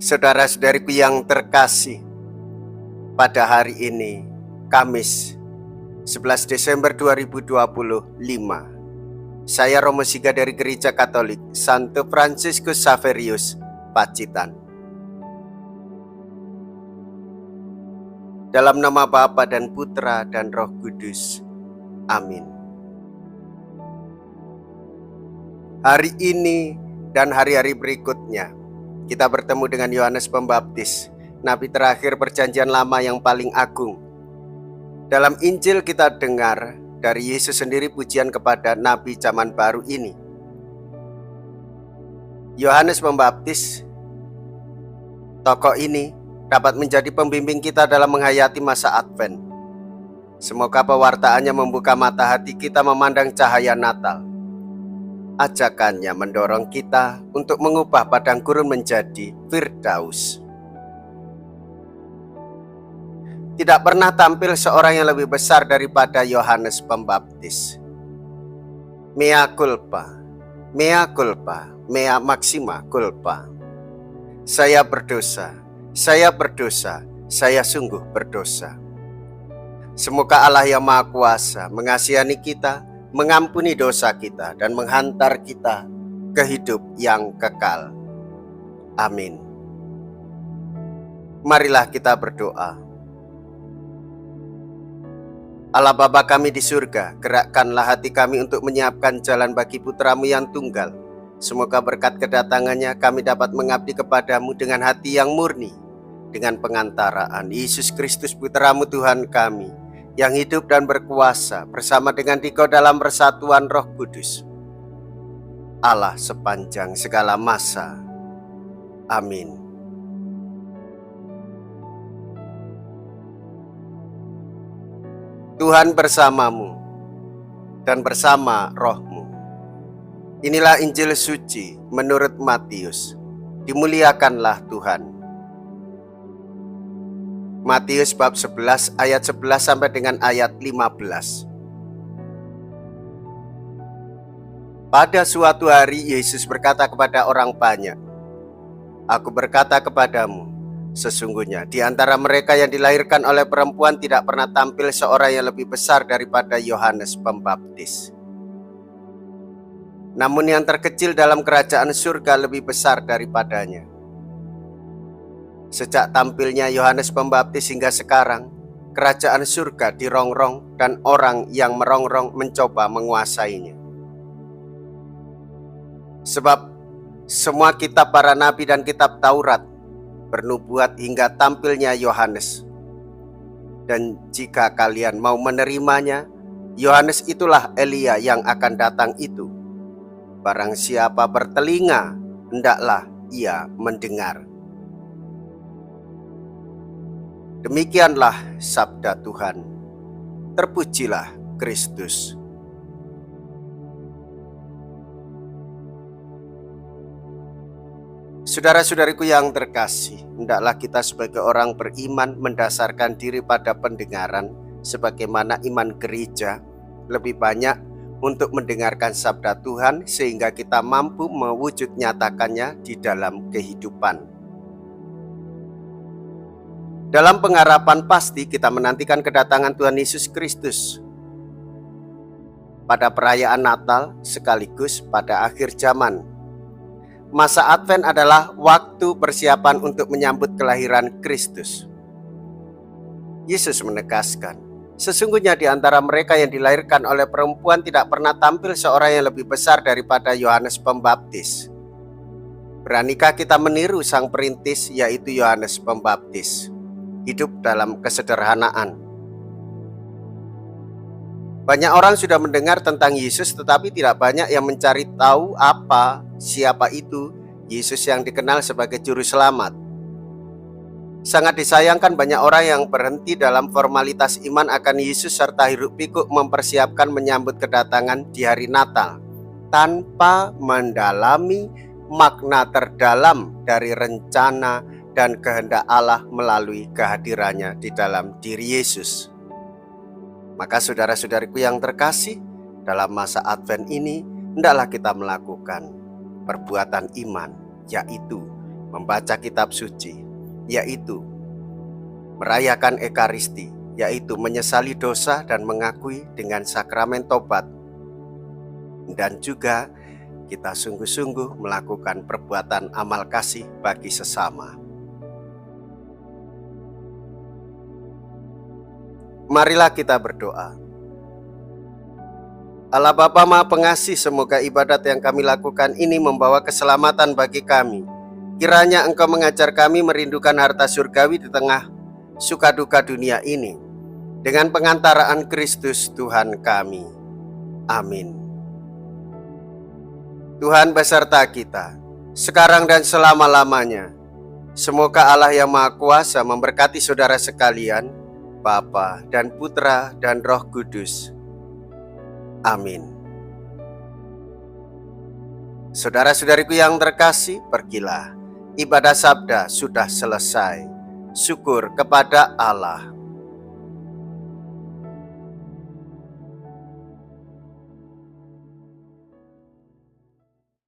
Saudara-saudariku yang terkasih, pada hari ini, Kamis 11 Desember 2025, saya Romo Siga dari Gereja Katolik Santo Fransiskus Xaverius, Pacitan. Dalam nama Bapa dan Putra dan Roh Kudus. Amin. Hari ini dan hari-hari berikutnya, kita bertemu dengan Yohanes Pembaptis, Nabi terakhir Perjanjian Lama yang paling agung. Dalam Injil kita dengar dari Yesus sendiri pujian kepada Nabi zaman baru ini. Yohanes Pembaptis, tokoh ini dapat menjadi pembimbing kita dalam menghayati masa Advent. Semoga pewartaannya membuka mata hati kita memandang cahaya Natal. Ajakannya mendorong kita untuk mengubah padang gurun menjadi Firdaus. Tidak pernah tampil seorang yang lebih besar daripada Yohanes Pembaptis. Mea culpa, mea culpa, mea maxima culpa. Saya berdosa, saya sungguh berdosa. Semoga Allah yang Maha Kuasa mengasihani kita, mengampuni dosa kita, dan menghantar kita ke hidup yang kekal. Amin. Marilah kita berdoa. Allah Bapa kami di surga, gerakkanlah hati kami untuk menyiapkan jalan bagi putra-Mu yang tunggal. Semoga berkat kedatangannya kami dapat mengabdi kepadamu dengan hati yang murni, dengan pengantaraan Yesus Kristus putra-Mu Tuhan kami, yang hidup dan berkuasa bersama dengan Dikau dalam persatuan Roh Kudus, Allah sepanjang segala masa. Amin. Tuhan bersamamu dan bersama rohmu. Inilah Injil suci menurut Matius. Dimuliakanlah Tuhan. Matius bab 11 ayat 11 sampai dengan ayat 15. Pada suatu hari Yesus berkata kepada orang banyak, "Aku berkata kepadamu, sesungguhnya di antara mereka yang dilahirkan oleh perempuan tidak pernah tampil seorang yang lebih besar daripada Yohanes Pembaptis. Namun yang terkecil dalam kerajaan surga lebih besar daripadanya." Sejak tampilnya Yohanes Pembaptis hingga sekarang, kerajaan surga dirongrong dan orang yang merongrong mencoba menguasainya. Sebab semua kitab para nabi dan kitab Taurat bernubuat hingga tampilnya Yohanes. Dan jika kalian mau menerimanya, Yohanes itulah Elia yang akan datang itu. Barang siapa bertelinga, hendaklah ia mendengar. Demikianlah sabda Tuhan. Terpujilah Kristus. Saudara-saudariku yang terkasih, hendaklah kita sebagai orang beriman mendasarkan diri pada pendengaran, sebagaimana iman gereja lebih banyak untuk mendengarkan sabda Tuhan sehingga kita mampu mewujud nyatakannya di dalam kehidupan. Dalam pengharapan pasti kita menantikan kedatangan Tuhan Yesus Kristus pada perayaan Natal sekaligus pada akhir zaman. Masa Advent adalah waktu persiapan untuk menyambut kelahiran Kristus. Yesus menegaskan, sesungguhnya di antara mereka yang dilahirkan oleh perempuan tidak pernah tampil seorang yang lebih besar daripada Yohanes Pembaptis. Beranikah kita meniru sang perintis, yaitu Yohanes Pembaptis? Hidup dalam kesederhanaan. Banyak orang sudah mendengar tentang Yesus, tetapi tidak banyak yang mencari tahu siapa itu Yesus yang dikenal sebagai juru selamat. Sangat disayangkan banyak orang yang berhenti dalam formalitas iman akan Yesus serta hiruk pikuk mempersiapkan menyambut kedatangan di hari Natal, tanpa mendalami makna terdalam dari rencana dan kehendak Allah melalui kehadirannya di dalam diri Yesus. Maka saudara-saudariku yang terkasih, dalam masa Advent ini hendaklah kita melakukan perbuatan iman, yaitu membaca kitab suci, yaitu merayakan Ekaristi, yaitu menyesali dosa dan mengakui dengan sakramen tobat, dan juga kita sungguh-sungguh melakukan perbuatan amal kasih bagi sesama. Marilah kita berdoa. Allah Bapa Maha Pengasih, semoga ibadat yang kami lakukan ini membawa keselamatan bagi kami. Kiranya Engkau mengajar kami merindukan harta surgawi di tengah suka duka dunia ini, dengan pengantaraan Kristus Tuhan kami. Amin. Tuhan beserta kita, sekarang dan selama-lamanya. Semoga Allah yang Maha Kuasa memberkati saudara sekalian, Bapa dan Putra dan Roh Kudus. Amin. Saudara-saudariku yang terkasih, pergilah. Ibadah sabda sudah selesai. Syukur kepada Allah.